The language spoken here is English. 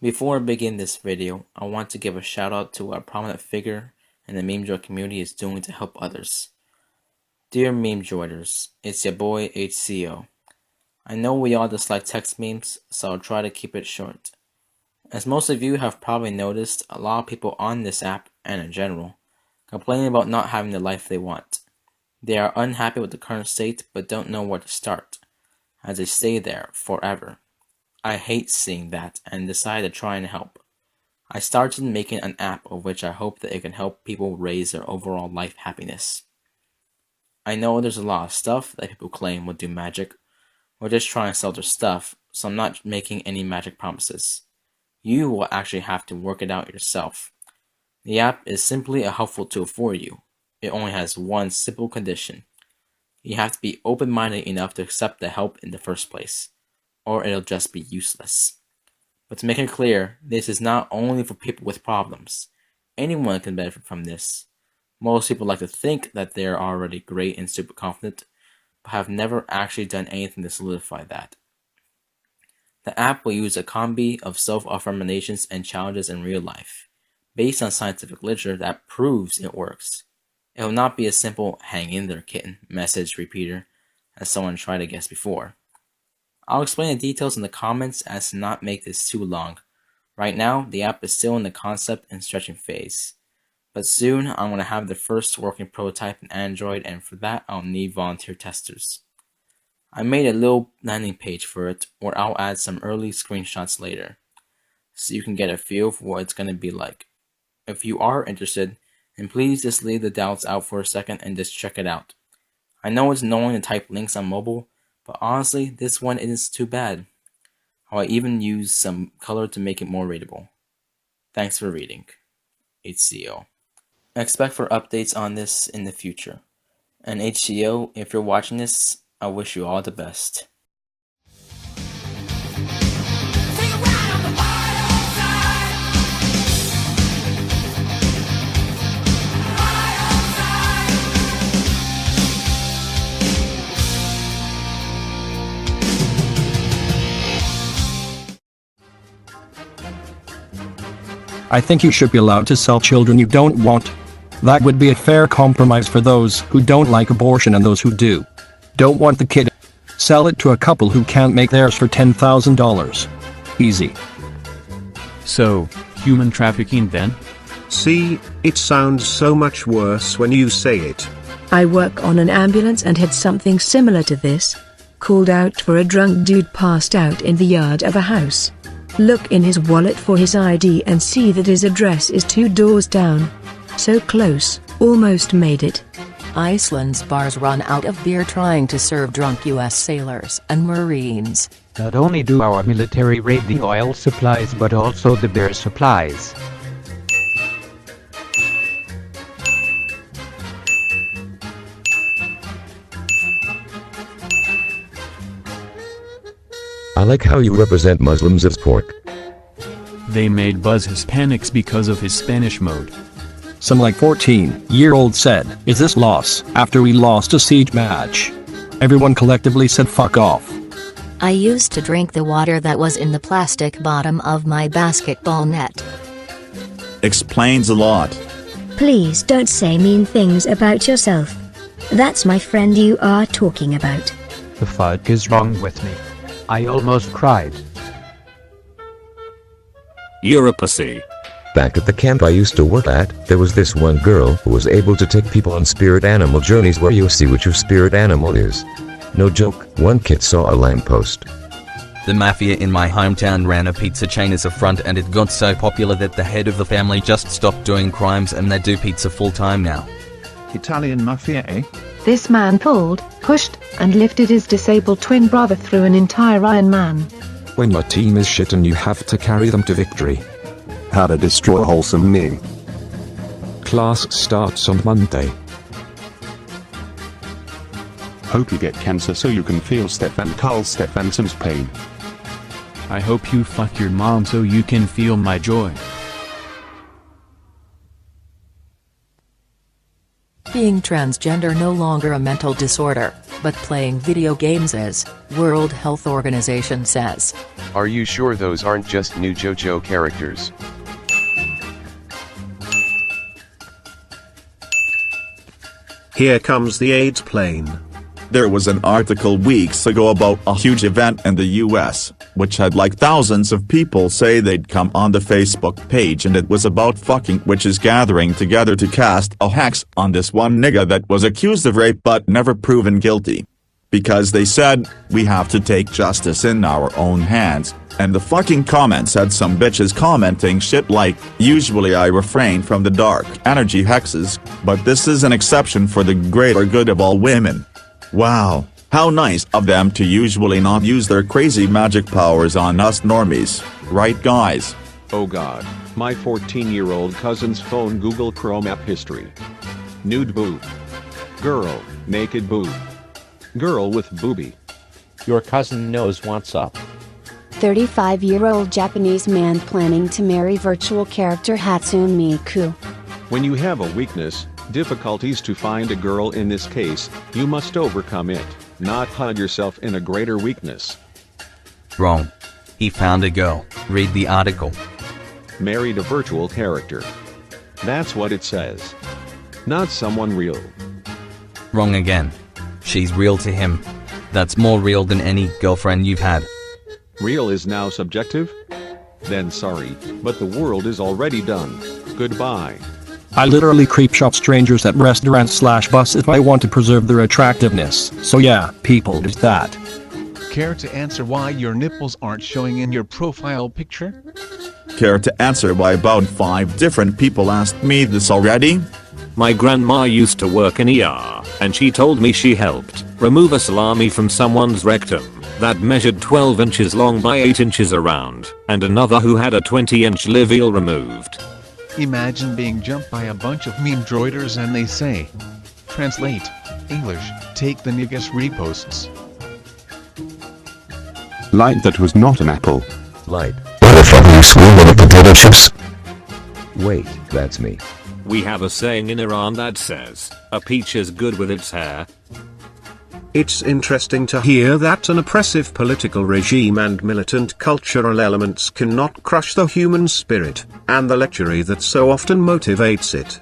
Before I begin this video, I want to give a shout out to a prominent figure in the Memedroid community is doing to help others. Dear Memedroiders, it's your boy HCO. I know we all dislike text memes, so I'll try to keep it short. As most of you have probably noticed, a lot of people on this app, and in general, complaining about not having the life they want. They are unhappy with the current state, but don't know where to start, as they stay there forever. I hate seeing that and decided to try and help. I started making an app of which I hope that it can help people raise their overall life happiness. I know there's a lot of stuff that people claim will do magic, or just try and sell their stuff, so I'm not making any magic promises. You will actually have to work it out yourself. The app is simply a helpful tool for you. It only has one simple condition. You have to be open-minded enough to accept the help in the first place, or it'll just be useless. But to make it clear, this is not only for people with problems. Anyone can benefit from this. Most people like to think that they are already great and super confident, but have never actually done anything to solidify that. The app will use a combi of self-affirmations and challenges in real life, based on scientific literature that proves it works. It will not be a simple "hang in there, kitten" message repeater, as someone tried to guess before. I'll explain the details in the comments as to not make this too long. Right now, the app is still in the concept and stretching phase. But soon, I'm going to have the first working prototype in Android, and for that, I'll need volunteer testers. I made a little landing page for it, where I'll add some early screenshots later, so you can get a feel for what it's going to be like. If you are interested, then please just leave the doubts out for a second and just check it out. I know it's annoying to type links on mobile, but honestly, this one isn't too bad. I'll even use some color to make it more readable. Thanks for reading. HCO. Expect for updates on this in the future. And HCO, if you're watching this, I wish you all the best. I think you should be allowed to sell children you don't want. That would be a fair compromise for those who don't like abortion and those who do. Don't want the kid. Sell it to a couple who can't make theirs for $10,000. Easy. So, human trafficking then? See, it sounds so much worse when you say it. I work on an ambulance and had something similar to this. Called out for a drunk dude passed out in the yard of a house. Look in his wallet for his ID and see that his address is 2 doors down. So close, almost made it. Iceland's bars run out of beer trying to serve drunk US sailors and Marines. Not only do our military raid the oil supplies but also the beer supplies. I like how you represent Muslims as pork. They made Buzz Hispanics because of his Spanish mode. Some like 14-year-old said, "Is this loss?" after we lost a siege match. Everyone collectively said fuck off. I used to drink the water that was in the plastic bottom of my basketball net. Explains a lot. Please don't say mean things about yourself. That's my friend you are talking about. The fuck is wrong with me? I almost cried. You're a pussy. Back at the camp I used to work at, there was this one girl who was able to take people on spirit animal journeys where you see what your spirit animal is. No joke, one kid saw a lamppost. The mafia in my hometown ran a pizza chain as a front, and it got so popular that the head of the family just stopped doing crimes and they do pizza full time now. Italian mafia, eh? This man pulled, pushed, and lifted his disabled twin brother through an entire Ironman. When your team is shit and you have to carry them to victory. How to destroy wholesome me. Class starts on Monday. Hope you get cancer so you can feel Stefan Carl Stefansson's pain. I hope you fuck your mom so you can feel my joy. Being transgender no longer a mental disorder, but playing video games is, World Health Organization says. Are you sure those aren't just new JoJo characters? Here comes the AIDS plane. There was an article weeks ago about a huge event in the US, which had like thousands of people say they'd come on the Facebook page, and it was about fucking witches gathering together to cast a hex on this one nigga that was accused of rape but never proven guilty. Because they said, we have to take justice in our own hands, and the fucking comments had some bitches commenting shit like, usually I refrain from the dark energy hexes, but this is an exception for the greater good of all women. Wow, how nice of them to usually not use their crazy magic powers on us normies, right guys? Oh god, my 14-year-old cousin's phone Google Chrome app history. Nude boob. Girl, naked boob. Girl with boobie. Your cousin knows what's up. 35-year-old Japanese man planning to marry virtual character Hatsune Miku. When you have a weakness, difficulties to find a girl in this case, you must overcome it, not hide yourself in a greater weakness. Wrong. He found a girl. Read the article. Married a virtual character. That's what it says. Not someone real. Wrong again. She's real to him. That's more real than any girlfriend you've had. Real is now subjective? Then sorry, but the world is already done. Goodbye. I literally creepshop strangers at restaurants/bus if I want to preserve their attractiveness. So yeah, people do that. Care to answer why your nipples aren't showing in your profile picture? Care to answer why about 5 different people asked me this already? My grandma used to work in ER, and she told me she helped remove a salami from someone's rectum that measured 12 inches long by 8 inches around, and another who had a 20-inch live eel removed. Imagine being jumped by a bunch of Memedroiders and they say, translate, English, take the niggas reposts. Light that was not an apple. Light. Why the fuck are you screaming at potato chips? Wait, that's me. We have a saying in Iran that says, a peach is good with its hair. It's interesting to hear that an oppressive political regime and militant cultural elements cannot crush the human spirit, and the lechery that so often motivates it.